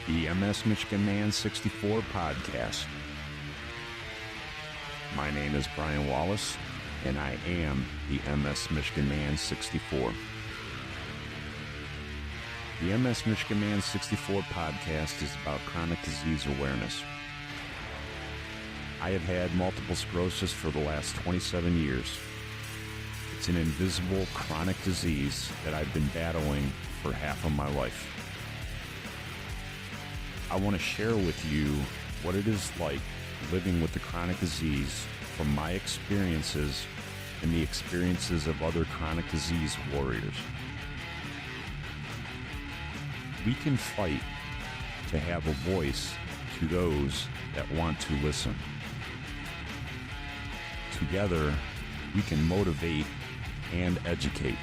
the MS Michigan Man 64 podcast. My name is Brian Wallace, and I am the MS Michigan Man 64. The MS Michigan Man 64 podcast is about chronic disease awareness. I have had multiple sclerosis for the last 27 years. It's an invisible chronic disease that I've been battling for half of my life. I want to share with you what it is like living with the chronic disease from my experiences and the experiences of other chronic disease warriors. We can fight to have a voice to those that want to listen. Together, we can motivate and educate.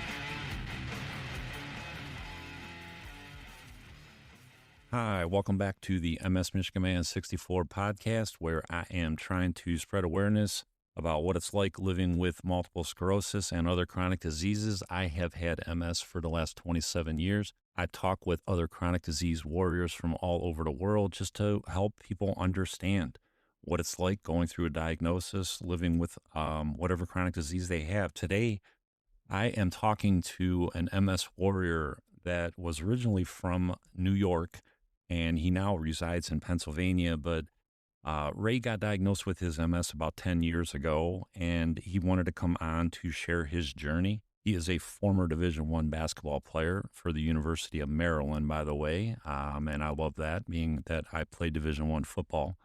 Hi, welcome back to the MS Michigan Man 64 podcast, where I am trying to spread awareness about what it's like living with multiple sclerosis and other chronic diseases. I have had MS for the last 27 years. I talk with other chronic disease warriors from all over the world just to help people understand what it's like going through a diagnosis, living with whatever chronic disease they have. Today, I am talking to an MS warrior that was originally from New York, and he now resides in Pennsylvania. But Ray got diagnosed with his MS about 10 years ago, and he wanted to come on to share his journey. He is a former Division I basketball player for the University of Maryland, by the way, and I love that, being that I played Division I football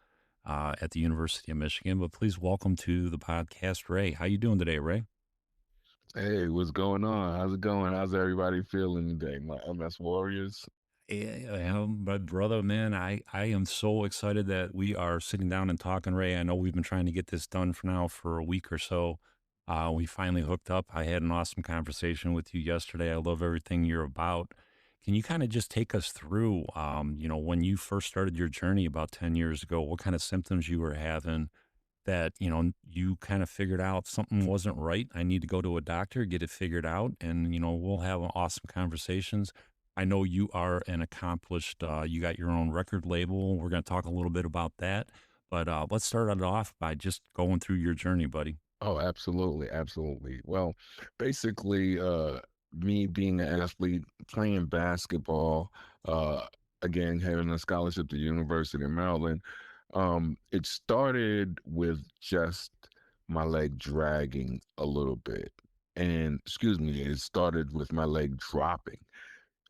at the University of Michigan. But please welcome to the podcast, Ray. How you doing today, Ray? Hey, what's going on? How's it going? How's everybody feeling today? My MS Warriors. Yeah, my brother, man, I am so excited that we are sitting down and talking, Ray. I know we've been trying to get this done for a week or so. We finally hooked up. I had an awesome conversation with you yesterday. I love everything you're about. Can you kind of just take us through, when you first started your journey about 10 years ago, what kind of symptoms you were having that, you kind of figured out something wasn't right? I need to go to a doctor, get it figured out, and, we'll have awesome conversations. I know you are an accomplished, you got your own record label. We're going to talk a little bit about that. But let's start it off by just going through your journey, buddy. Oh, absolutely, absolutely. Well, basically, me being an athlete, playing basketball, uh, again, having a scholarship to the University of Maryland, it started with just my leg dragging a little bit. And excuse me, it started with my leg dropping.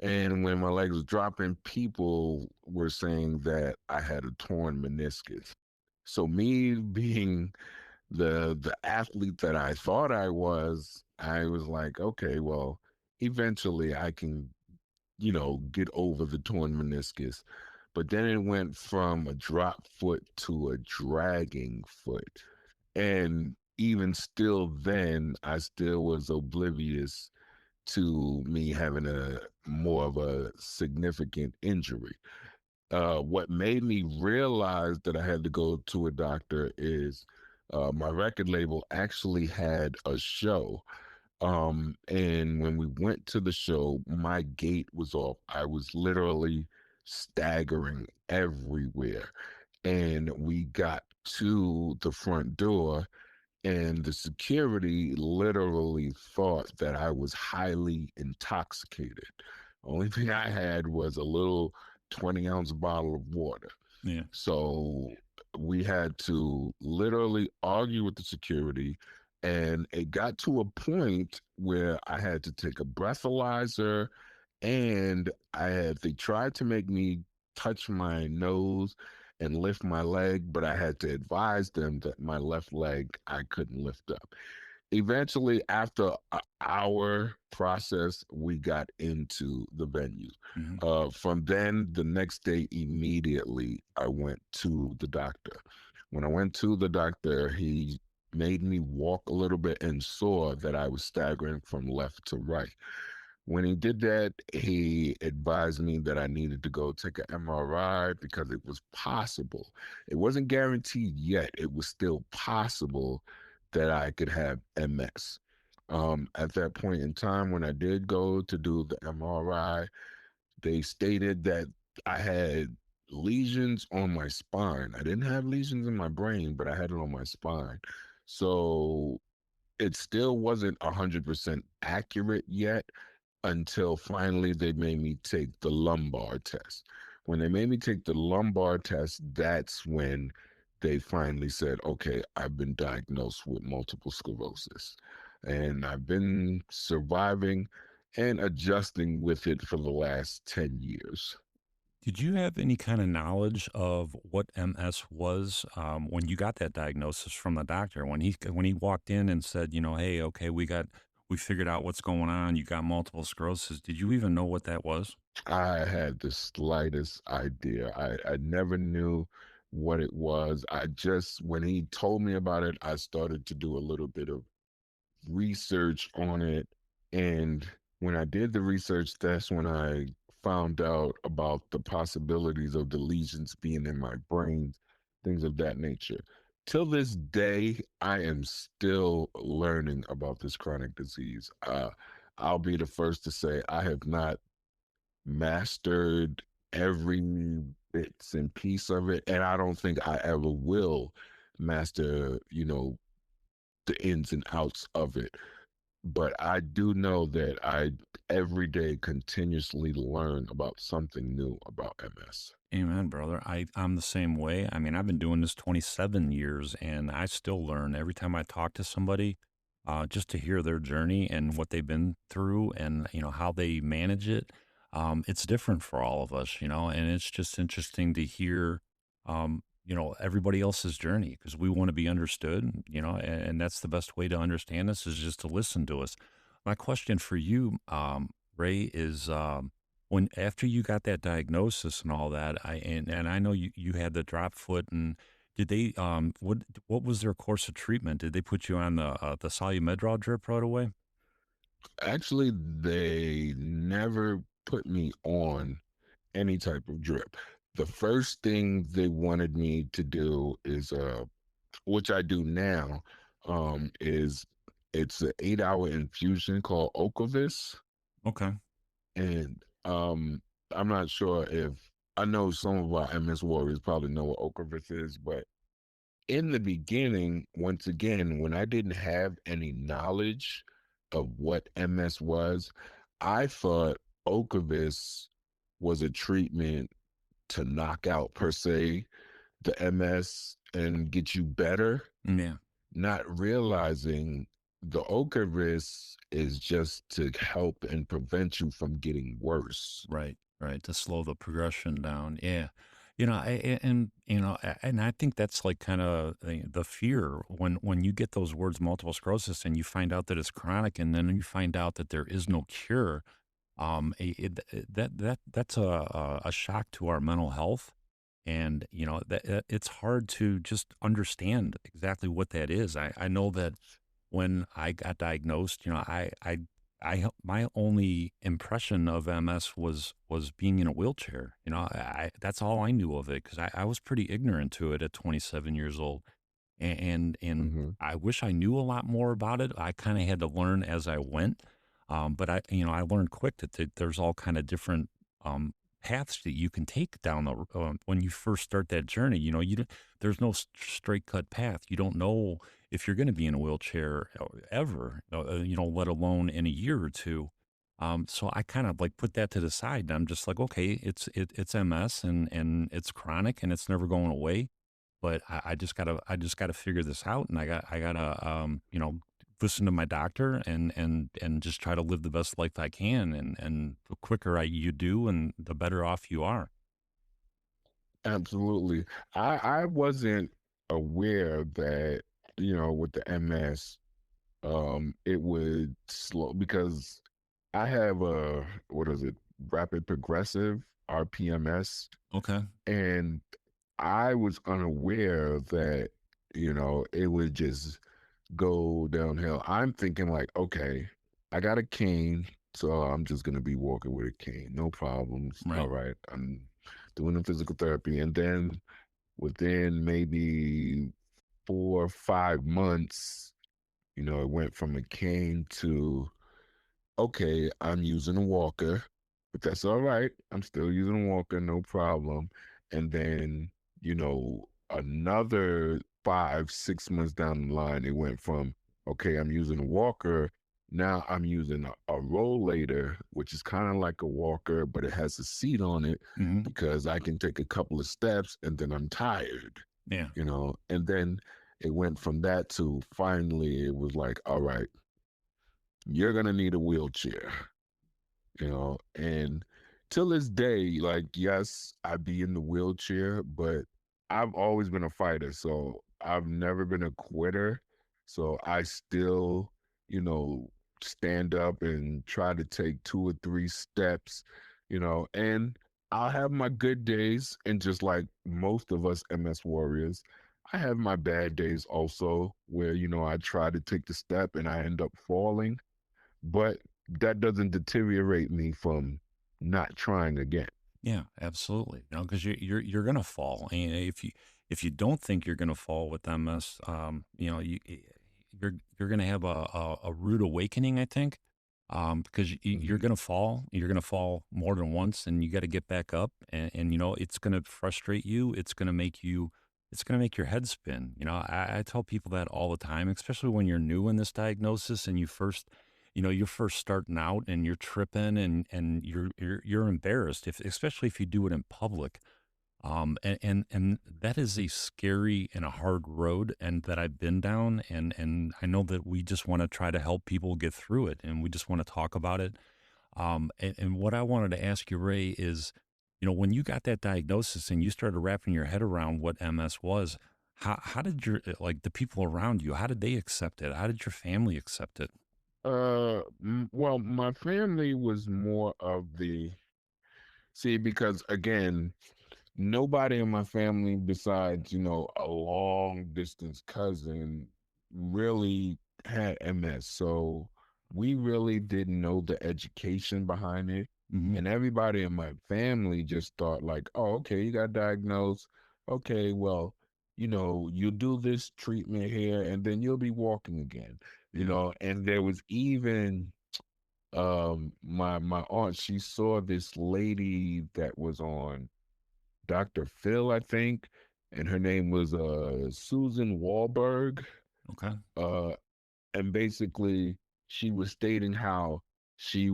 And when my leg was dropping, people were saying that I had a torn meniscus. So me being the athlete that I thought I was like, okay, well, eventually I can, get over the torn meniscus. But then it went from a drop foot to a dragging foot. And even still then, I still was oblivious to me having a more of a significant injury. What made me realize that I had to go to a doctor is my record label actually had a show. And when we went to the show, my gait was off. I was literally staggering everywhere. And we got to the front door, and the security literally thought that I was highly intoxicated. Only thing I had was a little 20-ounce bottle of water. Yeah. So we had to literally argue with the security. And it got to a point where I had to take a breathalyzer, and they tried to make me touch my nose and lift my leg, but I had to advise them that my left leg I couldn't lift up. Eventually, after an hour process, we got into the venue. From then, the next day, immediately, I went to the doctor. When I went to the doctor, he made me walk a little bit and saw that I was staggering from left to right. When he did that, he advised me that I needed to go take an MRI because it was possible. It wasn't guaranteed yet. It was still possible that I could have MS. At that point in time, when I did go to do the MRI, they stated that I had lesions on my spine. I didn't have lesions in my brain, but I had it on my spine. So it still wasn't 100% accurate yet until finally they made me take the lumbar test. When they made me take the lumbar test, that's when they finally said, okay, I've been diagnosed with multiple sclerosis. And I've been surviving and adjusting with it for the last 10 years. Did you have any kind of knowledge of what MS was when you got that diagnosis from the doctor? When he walked in and said, you know, hey, okay, we figured out what's going on. You got multiple sclerosis. Did you even know what that was? I had the slightest idea. I never knew what it was. I just, when he told me about it, I started to do a little bit of research on it. And when I did the research, that's when I found out about the possibilities of the lesions being in my brain, things of that nature. Till this day, I am still learning about this chronic disease. I'll be the first to say I have not mastered every bits and piece of it, and I don't think I ever will master, the ins and outs of it. But I do know that I every day continuously learn about something new about MS. Amen, brother. I'm the same way. I mean, I've been doing this 27 years and I still learn every time I talk to somebody, just to hear their journey and what they've been through and, you know, how they manage it. It's different for all of us, you know, and it's just interesting to hear, you know, everybody else's journey because we want to be understood, you know, and that's the best way to understand us is just to listen to us. My question for you, Ray, is, when after you got that diagnosis and all that, and I know you had the drop foot and did they what was their course of treatment? Did they put you on the Solumedrol drip right away? Actually, they never put me on any type of drip. The first thing they wanted me to do is which I do now, is it's an 8 hour infusion called Ocrevus. Okay. And I'm not sure if I know some of our MS warriors probably know what Ocrevus is, but in the beginning, once again, when I didn't have any knowledge of what MS was, I thought Ocrevus was a treatment to knock out per se the MS and get you better, Yeah. not realizing the Ocrevus is just to help and prevent you from getting worse. Right, right, to slow the progression down. Yeah. You know, and you know, and I think that's like kind of the fear when you get those words multiple sclerosis and you find out that it's chronic and then you find out that there is no cure. That's a shock to our mental health. And, you know, it's hard to just understand exactly what that is. I know that when I got diagnosed, you know, my only impression of MS was being in a wheelchair. You know, that's all I knew of it because I was pretty ignorant to it at 27 years old, and Hmm. I wish I knew a lot more about it. I kind of had to learn as I went, but I learned quick that there's all kind of different um, paths that you can take down when you first start that journey. You know, there's no straight cut path. You don't know if you're going to be in a wheelchair ever, you know, let alone in a year or two. So I kind of like put that to the side, and I'm just like, okay, it's MS and it's chronic and it's never going away. But I just gotta figure this out, and I gotta you know, listen to my doctor and just try to live the best life I can, and the quicker you do, and the better off you are. Absolutely. I wasn't aware that, with the MS, it would slow because I have a, what is it, rapid progressive RPMS, Okay, and I was unaware that, it would just go downhill. I'm thinking like, okay, I got a cane, so I'm just gonna be walking with a cane, no problems. All right. right, I'm doing the physical therapy, and then within maybe 4 or 5 months, it went from a cane to, okay, I'm using a walker, but that's all right. I'm still using a walker, no problem. And then, another 5, 6 months down the line, it went from, okay, I'm using a walker. Now I'm using a rollator, which is kind of like a walker, but it has a seat on it Hmm. because I can take a couple of steps and then I'm tired, Yeah. And then it went from that to finally it was like, all right, you're going to need a wheelchair, and till this day, like, yes, I be in the wheelchair, but I've always been a fighter, so I've never been a quitter. So I still, you know, stand up and try to take 2 or 3 steps, and I'll have my good days, and just like most of us MS warriors, I have my bad days also where, I try to take the step and I end up falling, but that doesn't deteriorate me from not trying again. Yeah, absolutely. Because you're gonna fall, and if you don't think you're gonna fall with MS, you're gonna have a rude awakening, I think, because you're Mhm. gonna fall. You're gonna fall more than once, and you got to get back up, and it's gonna frustrate you. It's gonna make your head spin. I tell people that all the time, especially when you're new in this diagnosis and you're first starting out and you're tripping and you're embarrassed, if especially if you do it in public. And that is a scary and a hard road, and that I've been down, and I know that we just want to try to help people get through it, and we just want to talk about it. And what I wanted to ask you, Ray, is, when you got that diagnosis and you started wrapping your head around what MS was, how did like the people around you, how did they accept it? How did your family accept it? Well, my family was more of see, because again, nobody in my family besides, a long distance cousin really had MS. So we really didn't know the education behind it. Hmm. And everybody in my family just thought like, oh, okay, you got diagnosed. Okay, well, you'll do this treatment here and then you'll be walking again. Yeah. And there was even my aunt, she saw this lady that was on Dr. Phil, I think, and her name was Susan Wahlberg. Okay. Uh, and basically she was stating how she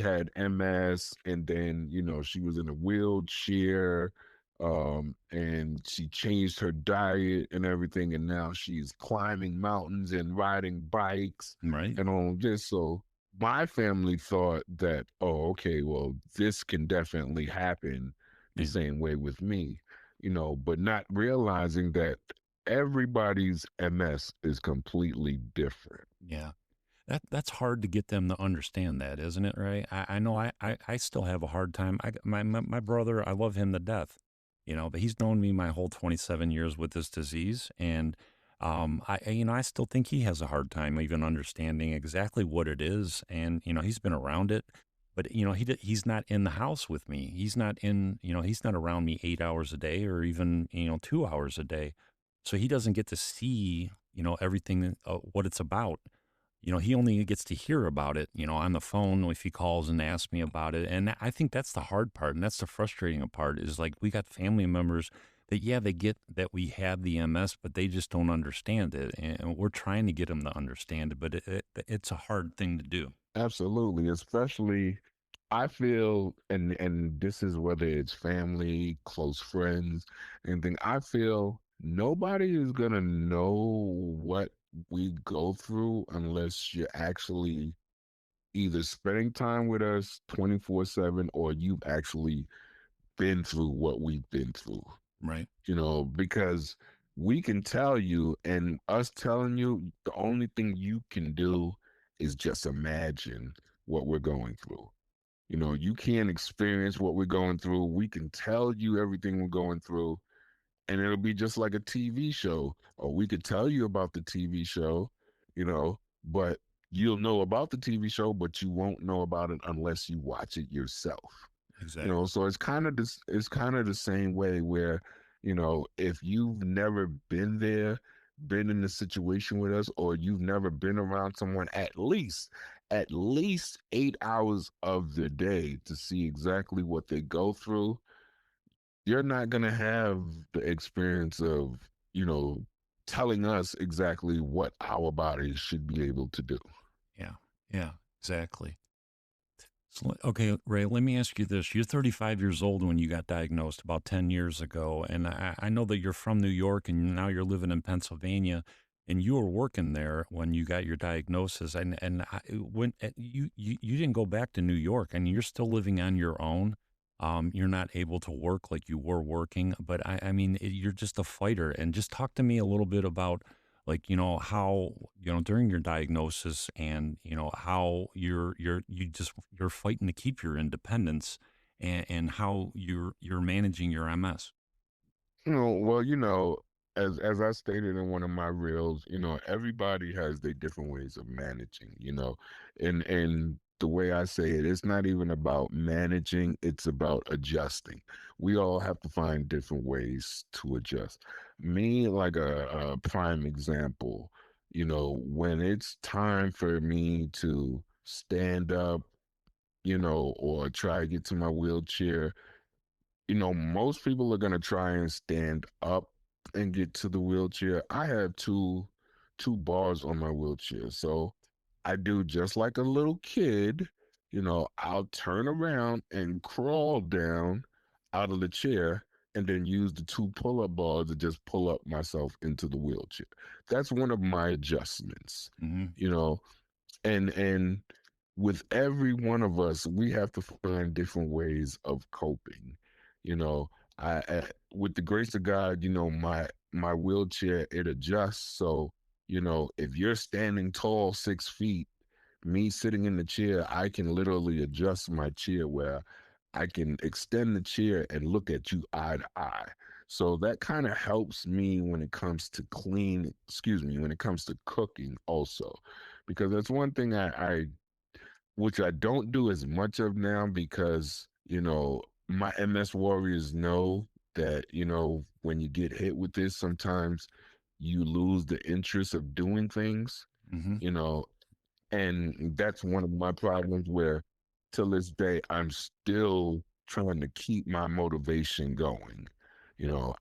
had MS, and then she was in a wheelchair, and she changed her diet and everything, and now she's climbing mountains and riding bikes Right. and all of this. So my family thought that, oh, okay, well, this can definitely happen the Yeah. same way with me, but not realizing that everybody's MS is completely different. Yeah. That's hard to get them to understand that, isn't it, right? I know I still have a hard time. My brother, I love him to death, but he's known me my whole 27 years with this disease. And I still think he has a hard time even understanding exactly what it is. And, he's been around it, but, he's not in the house with me. He's not around me 8 hours a day or even, 2 hours a day. So he doesn't get to see, everything, what it's about. He only gets to hear about it, on the phone if he calls and asks me about it. And I think that's the hard part. And that's the frustrating part, is like we got family members that, yeah, they get that we have the MS, but they just don't understand it. And we're trying to get them to understand it, but it's a hard thing to do. Absolutely, especially I feel, and this is whether it's family, close friends, anything. I feel nobody is gonna know what we go through unless you're actually either spending time with us 24/7 or you've actually been through what we've been through. Right. Because we can tell you, and us telling you, the only thing you can do is just imagine what we're going through. You can't experience what we're going through. We can tell you everything we're going through, and it'll be just like a TV show. Or we could tell you about the TV show, but you'll know about the TV show, but you won't know about it unless you watch it yourself. Exactly. So it's kind of the same way where, if you've never been there, been in the situation with us, or you've never been around someone at least 8 hours of the day to see exactly what they go through, you're not going to have the experience of, you know, telling us exactly what our bodies should be able to do. Yeah. Yeah. Exactly. So, okay, Ray, let me ask you this. You're 35 years old when you got diagnosed about 10 years ago. And I know that you're from New York and now you're living in Pennsylvania and you were working there when you got your diagnosis. You didn't go back to New York and you're still living on your own. You're not able to work like you were working, but I mean, you're just a fighter. And just talk to me a little bit about like how during your diagnosis and how you're fighting to keep your independence and how you're managing your MS. Well, as I stated in one of my reels, everybody has their different ways of managing, and the way I say it, it's not even about managing, it's about adjusting. We all have to find different ways to adjust. Me, like a prime example, when it's time for me to stand up, or try to get to my wheelchair, most people are gonna try and stand up and get to the wheelchair. I have two bars on my wheelchair. So I do just like a little kid, I'll turn around and crawl down out of the chair and then use the two pull-up bars to just pull up myself into the wheelchair. That's one of my adjustments, Hmm. you know, and with every one of us, we have to find different ways of coping. You know, with the grace of God, my wheelchair, it adjusts. So, if you're standing tall 6 feet, me sitting in the chair, I can literally adjust my chair where I can extend the chair and look at you eye to eye. So that kind of helps me when it comes to when it comes to cooking also, because that's one thing which I don't do as much of now because, my MS warriors know that, when you get hit with this, sometimes you lose the interest of doing things, Hmm. you know, and that's one of my problems where till this day, I'm still trying to keep my motivation going.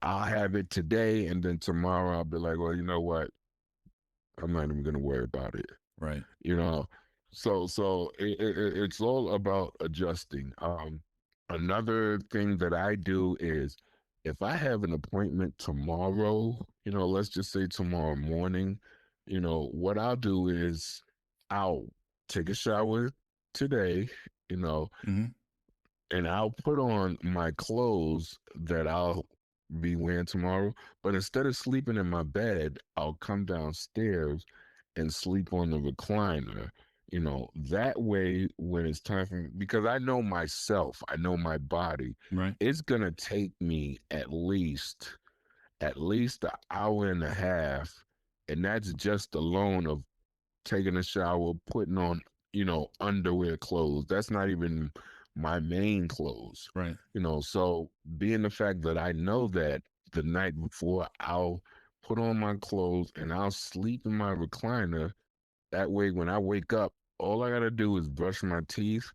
I'll have it today and then tomorrow I'll be like, well, you know what? I'm not even going to worry about it Right. you know so it's all about adjusting. Another thing that I do is if I have an appointment tomorrow, let's just say tomorrow morning, what I'll do is I'll take a shower today, you know Hmm. and I'll put on my clothes that I'll be wearing tomorrow. But instead of sleeping in my bed, I'll come downstairs and sleep on the recliner. That way, when it's time for me, because I know myself, I know my body, Right. it's gonna take me at least an hour and a half, and that's just alone of taking a shower, putting on, underwear clothes. That's not even my main clothes. Right. So being the fact that I know that the night before I'll put on my clothes and I'll sleep in my recliner. That way when I wake up, all I gotta do is brush my teeth,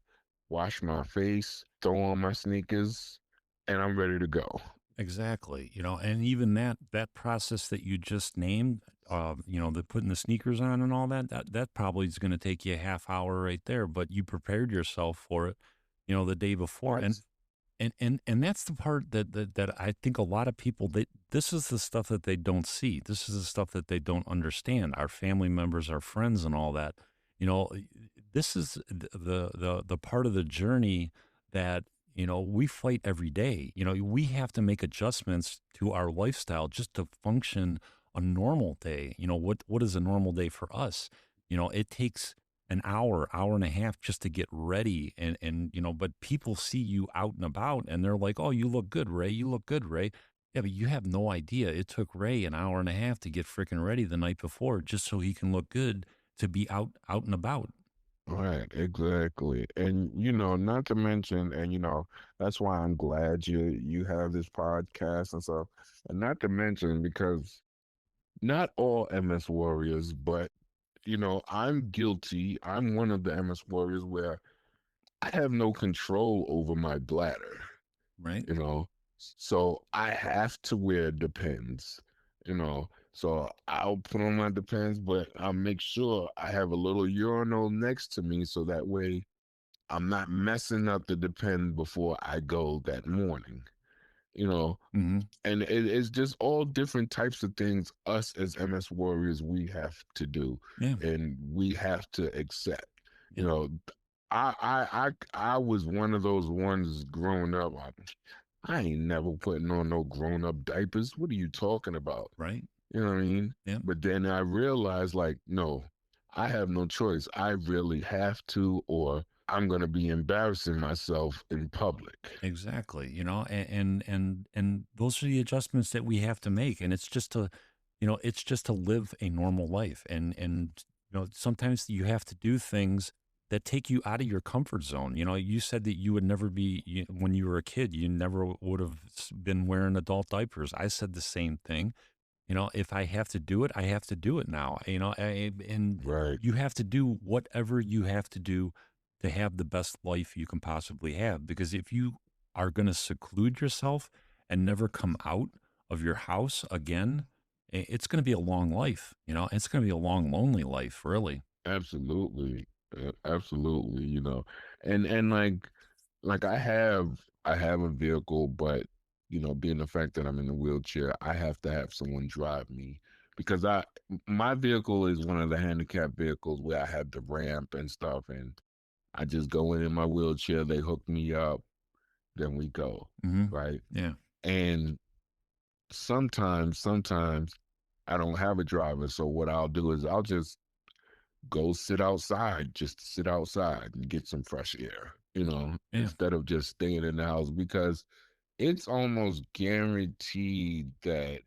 wash my face, throw on my sneakers, and I'm ready to go. Exactly. And even that process that you just named, the putting the sneakers on and all that probably is going to take you a half hour right there, but you prepared yourself for it, the day before. And That's and that's the part that I think a lot of people, this is the stuff that they don't see. This is the stuff that they don't understand. Our family members, our friends, and all that. You know, this is the part of the journey that we fight every day. We have to make adjustments to our lifestyle just to function a normal day. What is a normal day for us? It takes an hour and a half just to get ready. And but people see you out and about and they're like, oh, you look good, Ray. You look good, Ray. Yeah, but you have no idea. It took Ray an hour and a half to get freaking ready the night before just so he can look good to be out and about. right, exactly. And not to mention, and that's why I'm glad you have this podcast and stuff. And not to mention because not all MS warriors, but I'm guilty. I'm one of the MS warriors where I have no control over my bladder, Right. you know. So I have to wear Depends, you know. So I'll put on my Depends, but I'll make sure I have a little urinal next to me so that way I'm not messing up the Depend before I go that morning, you know. Hmm. And it's just all different types of things us as MS warriors we have to do Yeah. and we have to accept. You Yeah. know, I was one of those ones growing up. I ain't never putting on no grown up diapers. What are you talking about? Right. You know what I mean? Yeah. But then I realized, like, no, I have no choice. I really have to, or I'm gonna be embarrassing myself in public. Exactly. And those are the adjustments that we have to make. And it's just to live a normal life. Sometimes you have to do things that take you out of your comfort zone. You said that you would never when you were a kid, you never would have been wearing adult diapers. I said the same thing. If I have to do it, I have to do it now. And Right. you have to do whatever you have to do to have the best life you can possibly have. Because if you are going to seclude yourself and never come out of your house again, it's going to be a long life. It's going to be a long, lonely life, really. Absolutely. Absolutely, And like I have a vehicle, but being the fact that I'm in a wheelchair, I have to have someone drive me because my vehicle is one of the handicap vehicles where I have the ramp and stuff, and I just go in my wheelchair, they hook me up, then we go, Hmm. right? Yeah. And sometimes I don't have a driver, so what I'll do is I'll just go sit outside, just sit outside and get some fresh air, Yeah. instead of just staying in the house because it's almost guaranteed that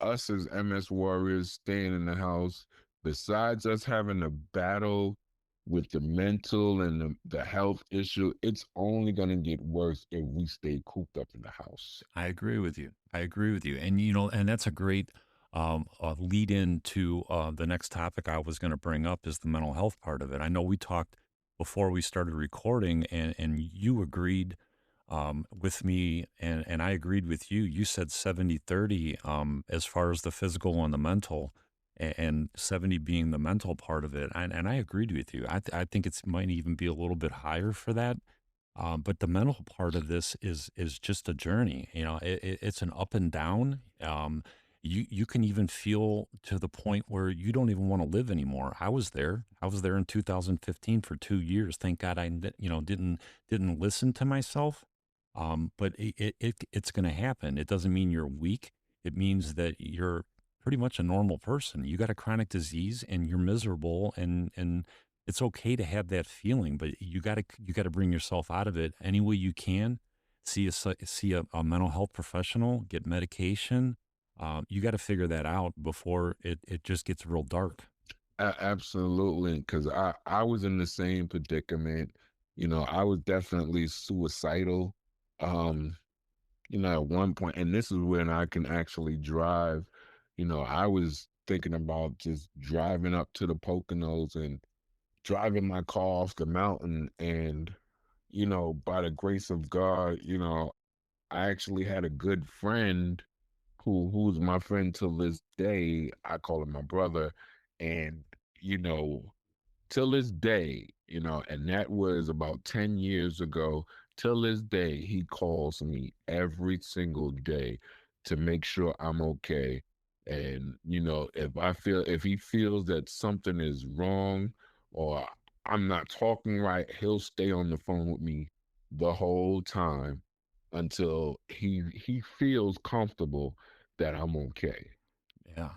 us as MS warriors staying in the house, besides us having a battle with the mental and the health issue, it's only going to get worse if we stay cooped up in the house. I agree with you. I agree with you. And that's a great lead in to the next topic I was going to bring up is the mental health part of it. I know we talked before we started recording, and you agreed with me, and I agreed with you. You said 70-30 as far as the physical and the mental, and 70 being the mental part of it. And I agreed with you. I think it's might even be a little bit higher for that, but the mental part of this is just a journey. It's an up and down. You can even feel to the point where you don't even want to live anymore. I was there. I was there in 2015 for 2 years. Thank God didn't listen to myself. But it's going to happen. It doesn't mean you're weak. It means that you're pretty much a normal person. You got a chronic disease and you're miserable, and it's okay to have that feeling, but you got to bring yourself out of it any way you can. See a mental health professional, get medication. You got to figure that out before it just gets real dark. Absolutely, because I was in the same predicament. I was definitely suicidal. Um, at one point, and this is when I can actually drive. I was thinking about just driving up to the Poconos and driving my car off the mountain. And, by the grace of God, I actually had a good friend who's my friend till this day. I call him my brother. And, you know, till this day, and that was about 10 years ago. Till this day, he calls me every single day to make sure I'm okay. And, if he feels that something is wrong or I'm not talking right, he'll stay on the phone with me the whole time until he feels comfortable that I'm okay. Yeah.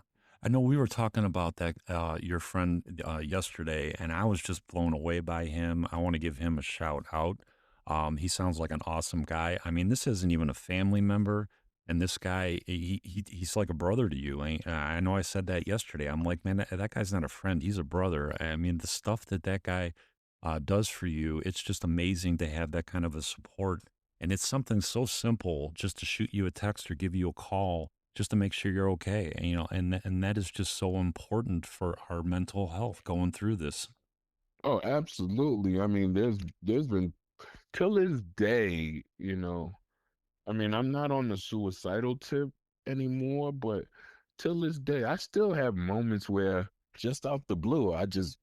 I know we were talking about that, your friend, yesterday, and I was just blown away by him. I want to give him a shout out. He sounds like an awesome guy. I mean, this isn't even a family member, and this guy, he's like a brother to you. I know I said that yesterday. I'm like, man, that guy's not a friend. He's a brother. I mean, the stuff that guy does for you, it's just amazing to have that kind of a support. And it's something so simple, just to shoot you a text or give you a call just to make sure you're okay. And that is just so important for our mental health going through this. Oh, absolutely. I mean, there's been till this day, I mean, I'm not on the suicidal tip anymore, but till this day, I still have moments where just out the blue, I just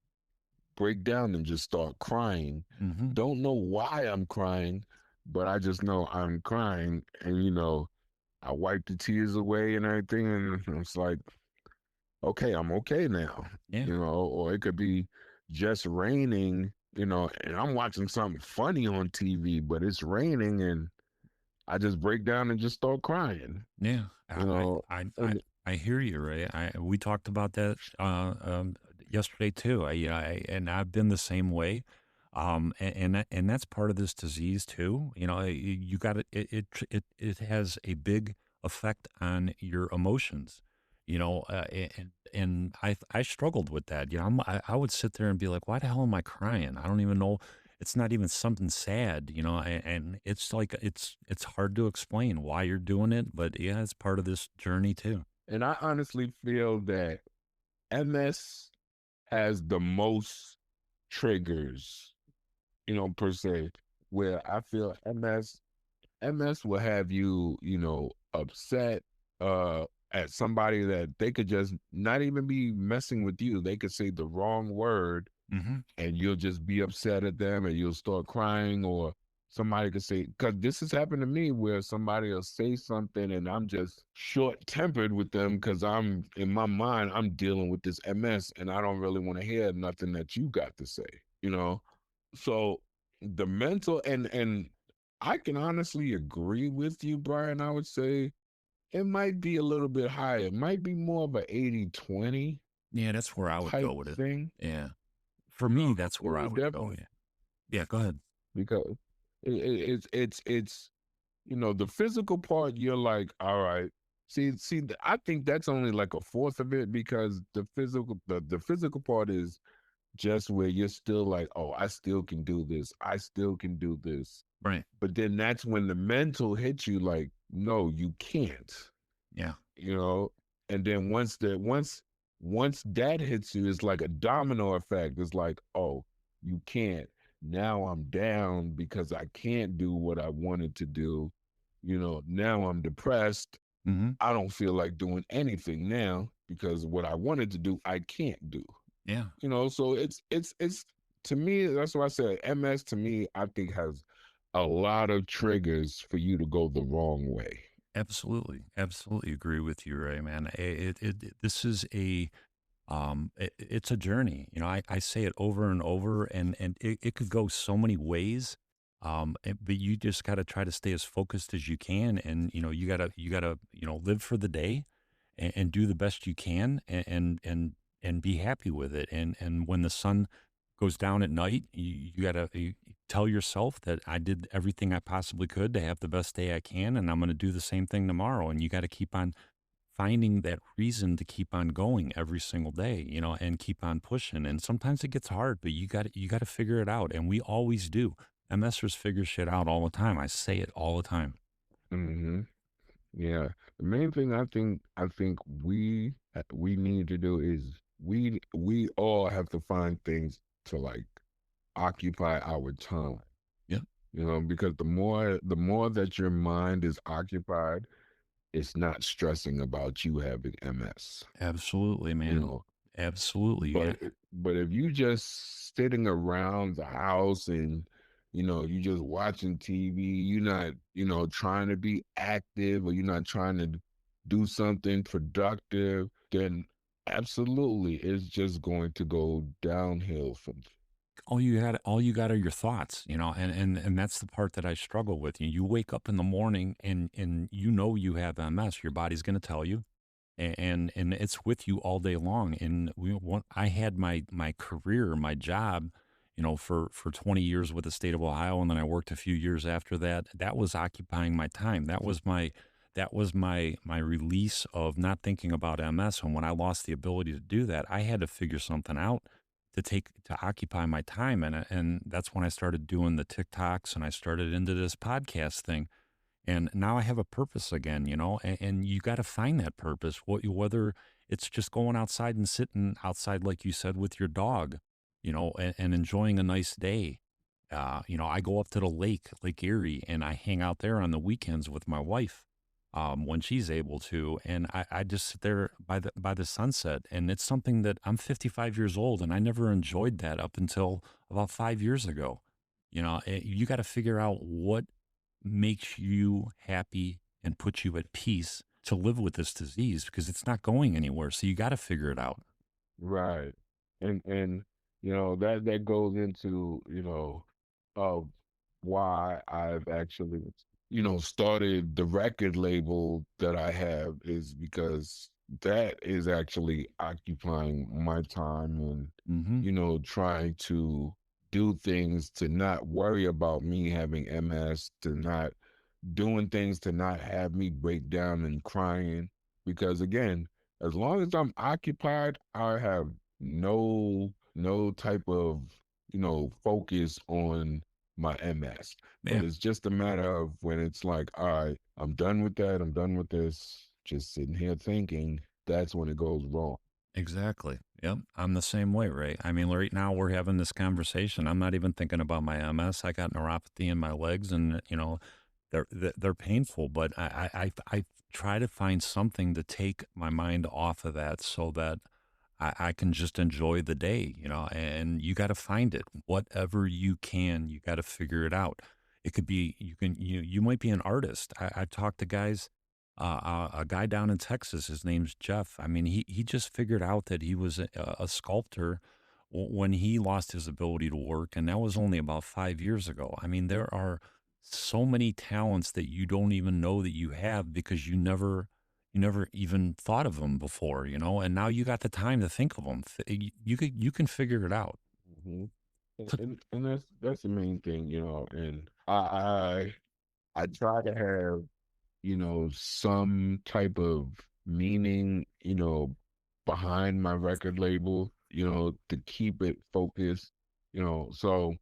break down and just start crying. Hmm. Don't know why I'm crying, but I just know I'm crying. And, I wipe the tears away and everything. And it's like, okay, I'm okay now, Yeah. or it could be just raining, and I'm watching something funny on TV, but it's raining and I just break down and just start crying, Yeah, you know, and I hear you, Ray. We talked about that yesterday too. And I've been the same way. And that's part of this disease too. You got it has a big effect on your emotions. And I struggled with that. I would sit there and be like, why the hell am I crying? I don't even know, it's not even something sad, and it's like it's hard to explain why you're doing it, but yeah, it's part of this journey too. and I honestly feel that MS has the most triggers, per se, where I feel MS will have you, upset at somebody that they could just not even be messing with you. They could say the wrong word Hmm. and you'll just be upset at them and you'll start crying, or somebody could say, because this has happened to me where somebody will say something and I'm just short tempered with them because I'm in my mind, I'm dealing with this MS and I don't really want to hear nothing that you got to say, you know? So the mental and I can honestly agree with you, Brian. I would say it might be a little bit higher. It might be more of a 80-20 Yeah, that's where I would type go with it. thing. Yeah, for me, that's where I It would go. definitely Yeah, yeah. Go ahead. because it's the physical part. You're like, all right. I think that's only like a fourth of it because the physical part is just where you're still like, oh, I still can do this. I still can do this. Right. But then that's when the mental hits you like, no, you can't, Yeah. you know? And then once that hits you, it's like a domino effect. It's like, oh, you can't. Now I'm down because I can't do what I wanted to do. Now I'm depressed. Hmm. I don't feel like doing anything now because what I wanted to do, I can't do. Yeah. So it's to me, that's why I said MS to me, I think has a lot of triggers for you to go the wrong way. Absolutely. Absolutely agree with you, Ray. Man, this is it's a journey. I say it over and over, and it could go so many ways. But you just got to try to stay as focused as you can, and you gotta live for the day, and do the best you can, and be happy with it. And when the sun goes down at night, you gotta tell yourself that I did everything I possibly could to have the best day I can, and I'm going to do the same thing tomorrow. And you got to keep on finding that reason to keep on going every single day, and keep on pushing. And sometimes it gets hard, but you got to figure it out. And we always do. MSers figure shit out all the time. I say it all the time. Hmm. Yeah. The main thing I think we need to do is we all have to find things to like occupy our time. Yep. Because the more that your mind is occupied, it's not stressing about you having MS. Absolutely, You man. know, Absolutely. Yeah. but if you just sitting around the house and you just watching TV, you're not trying to be active or you're not trying to do something productive, then absolutely it's just going to go downhill from. All you got are your thoughts, and that's the part that I struggle with. You wake up in the morning and you have MS. Your body's going to tell you, and it's with you all day long. And I had my career, my job, for 20 years with the state of Ohio, and then I worked a few years after that. That was occupying my time. That was my release of not thinking about MS. And when I lost the ability to do that, I had to figure something out to occupy my time. And that's when I started doing the TikToks, and I started into this podcast thing. And now I have a purpose again, and you got to find that purpose, whether it's just going outside and sitting outside, like you said, with your dog, and enjoying a nice day. I go up to the lake, Lake Erie, and I hang out there on the weekends with my wife when she's able to, and I just sit there by the sunset, and it's something that I'm 55 years old, and I never enjoyed that up until about 5 years ago. You got to figure out what makes you happy and puts you at peace to live with this disease because it's not going anywhere. So you got to figure it out. Right. And that goes into, of why I've actually, started the record label that I have is because that is actually occupying my time and, Hmm. trying to do things to not worry about me having MS, to not doing things to not have me break down and crying. Because again, as long as I'm occupied, I have no type of, focus on my MS. But Yeah. it's just a matter of when it's like, all right, I'm done with that, I'm done with this, just sitting here thinking, that's when it goes wrong. Exactly. Yep. I'm the same way, Ray. I mean, right now we're having this conversation. I'm not even thinking about my MS. I got neuropathy in my legs, and they're painful. But I try to find something to take my mind off of that, so that I can just enjoy the day. And you got to find it. Whatever you can, you got to figure it out. It could be you might be an artist. I've talked to guys a guy down in Texas. His name's Jeff. I mean, he just figured out that he was a sculptor when he lost his ability to work, and that was only about 5 years ago. I mean, there are so many talents that you don't even know that you have because you never even thought of them before, and now you got the time to think of them. You can figure it out. Hmm. And that's the main thing, and I try to have, some type of meaning, behind my record label, to keep it focused, So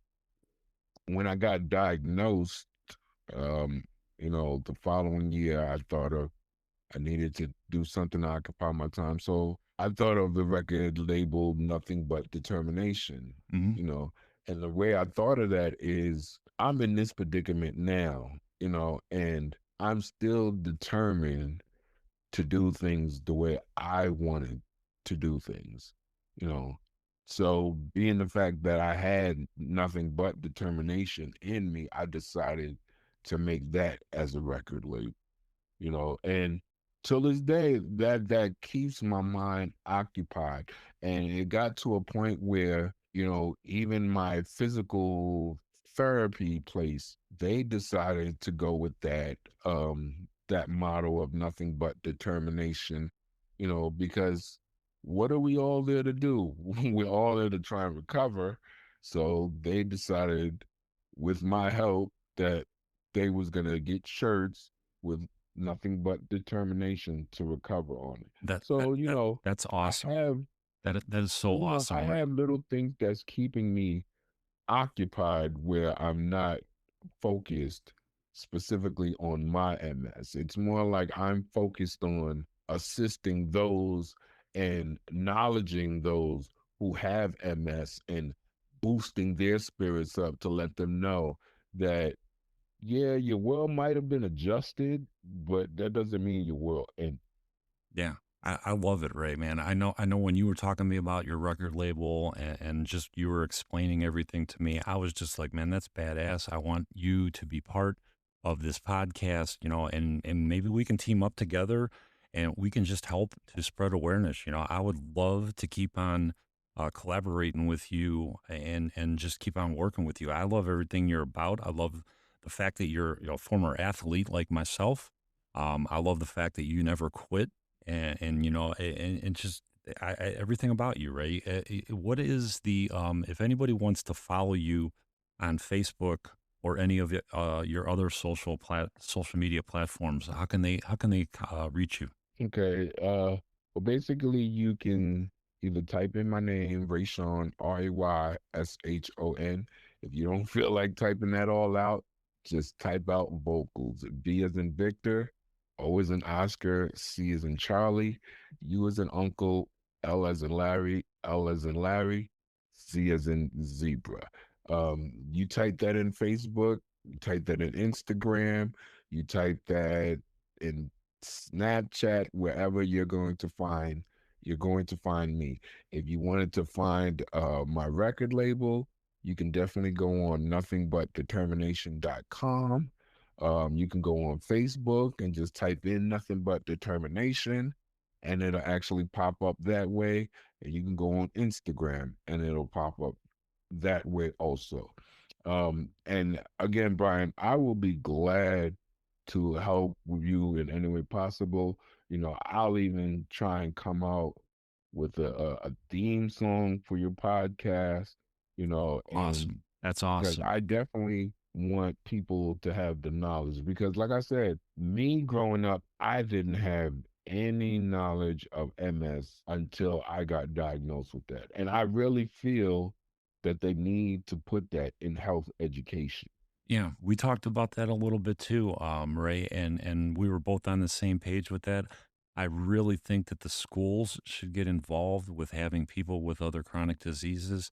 when I got diagnosed, um, the following year, I needed to do something to occupy my time. So I thought of the record label Nothing But Determination, Hmm. you know, and the way I thought of that is I'm in this predicament now, and I'm still determined to do things the way I wanted to do things, you know. So being the fact that I had nothing but determination in me, I decided to make that as a record label, and till this day that keeps my mind occupied. And it got to a point where, even my physical therapy place, they decided to go with that motto of nothing but determination, because what are we all there to do? We're all there to try and recover. So they decided, with my help, that they was gonna get shirts with nothing but determination to recover on it. That, that So, that that's I awesome. have, That is so I awesome. have little things that's keeping me occupied where I'm not focused specifically on my MS. It's more like I'm focused on assisting those and acknowledging those who have MS and boosting their spirits up to let them know that, yeah, your world might have been adjusted, but that doesn't mean your world. And Yeah. I love it, Ray, man. I know when you were talking to me about your record label and just you were explaining everything to me, I was just like, man, that's badass. I want you to be part of this podcast, and maybe we can team up together and we can just help to spread awareness. I would love to keep on collaborating with you and just keep on working with you. I love everything you're about. I love the fact that you're a former athlete like myself. I love the fact that you never quit and just everything about you, right? What is the if anybody wants to follow you on Facebook or any of your other social media platforms, how can they reach you? okay, well, basically, you can either type in my name, Rayshon, Rayshon. If you don't feel like typing that all out, just type out vocals. V as in Victor, O as in Oscar, C as in Charlie, U as in Uncle, L as in Larry, Z as in Zebra. You type that in Facebook, you type that in Instagram, you type that in Snapchat, wherever you're going to find me. If you wanted to find my record label, you can definitely go on nothingbutdetermination.com. You can go on Facebook and just type in nothing but determination, and it'll actually pop up that way. And you can go on Instagram and it'll pop up that way also. And again, Brian, I will be glad to help with you in any way possible. I'll even try and come out with a theme song for your podcast, and Awesome. That's because awesome. I definitely want people to have the knowledge. Because, like I said, me growing up, I didn't have any knowledge of MS until I got diagnosed with that. And I really feel that they need to put that in health education. Yeah, we talked about that a little bit too, Ray, and we were both on the same page with that. I really think that the schools should get involved with having people with other chronic diseases,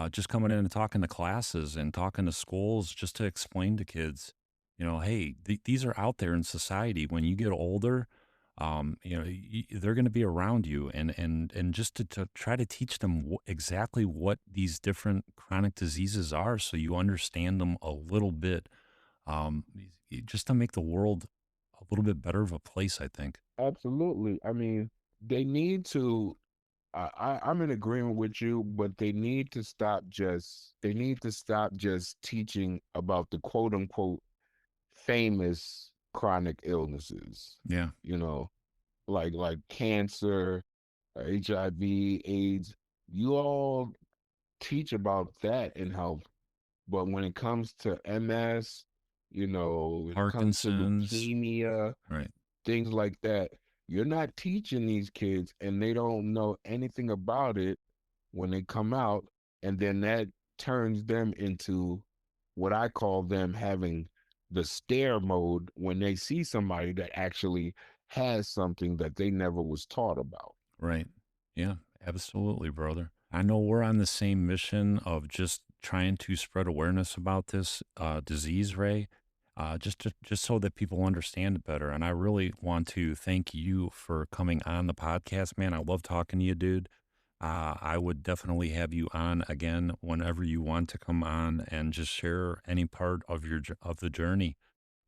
just coming in and talking to classes and talking to schools, just to explain to kids, hey, these are out there in society. When you get older, they're going to be around you, and just to try to teach them exactly what these different chronic diseases are, so you understand them a little bit, um, just to make the world a little bit better of a place, I think. Absolutely. I mean, they need to. I'm in agreement with you, but they need to stop just teaching about the quote unquote famous chronic illnesses. Yeah. You know, like cancer, HIV, AIDS. You all teach about that in health, but when it comes to MS, when it comes to Parkinson's. leukemia, Right. things like that, you're not teaching these kids, and they don't know anything about it when they come out, and then that turns them into what I call them having the stare mode when they see somebody that actually has something that they never was taught about. Right. Yeah, absolutely, brother. I know we're on the same mission of just trying to spread awareness about this disease, Ray, just so that people understand it better. And I really want to thank you for coming on the podcast, man. I love talking to you, dude. I would definitely have you on again whenever you want to come on and just share any part of of the journey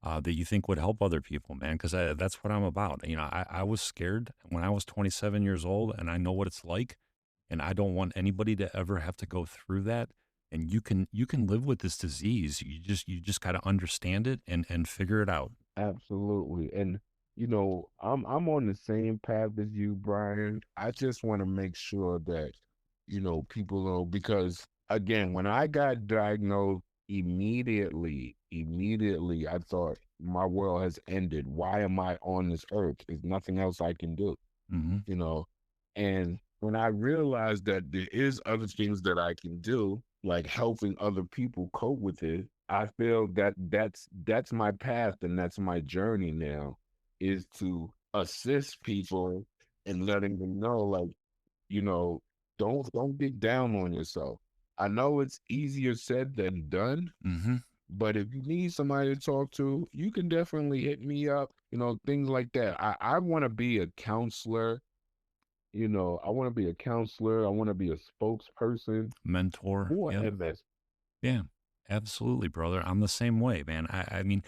that you think would help other people, man. Because that's what I'm about. I was scared when I was 27 years old, and I know what it's like, and I don't want anybody to ever have to go through that. And you can live with this disease. You just got to understand it and figure it out. Absolutely. And I'm on the same path as you, Brian. I just want to make sure that, people know because again, when I got diagnosed immediately I thought my world has ended. Why am I on this earth? There's nothing else I can do, Hmm. you know. And when I realized that there is other things that I can do, like helping other people cope with it, I feel that that's my path and that's my journey now is to assist people and letting them know, like, you know, don't get down on yourself. I know it's easier said than done, Hmm. but if you need somebody to talk to, you can definitely hit me up, things like that. I want to be a counselor. I want to be a counselor. I want to be a spokesperson Mentor. for Yep. MS. Yeah, absolutely, brother. I'm the same way, man. I mean,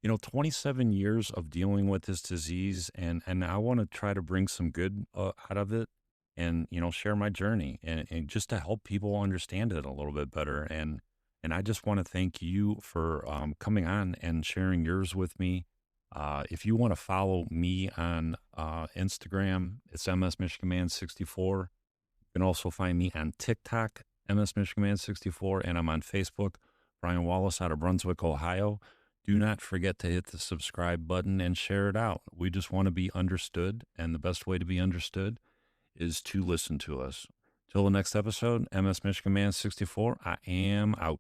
27 years of dealing with this disease, and I want to try to bring some good out of it, and share my journey, and just to help people understand it a little bit better. And I just want to thank you for coming on and sharing yours with me. If you want to follow me on Instagram, it's MS Michigan Man 64. You can also find me on TikTok, MS Michigan Man 64, and I'm on Facebook, Brian Wallace out of Brunswick, Ohio. Do not forget to hit the subscribe button and share it out. We just want to be understood, and the best way to be understood is to listen to us. Till the next episode, MS Michigan Man 64, I am out.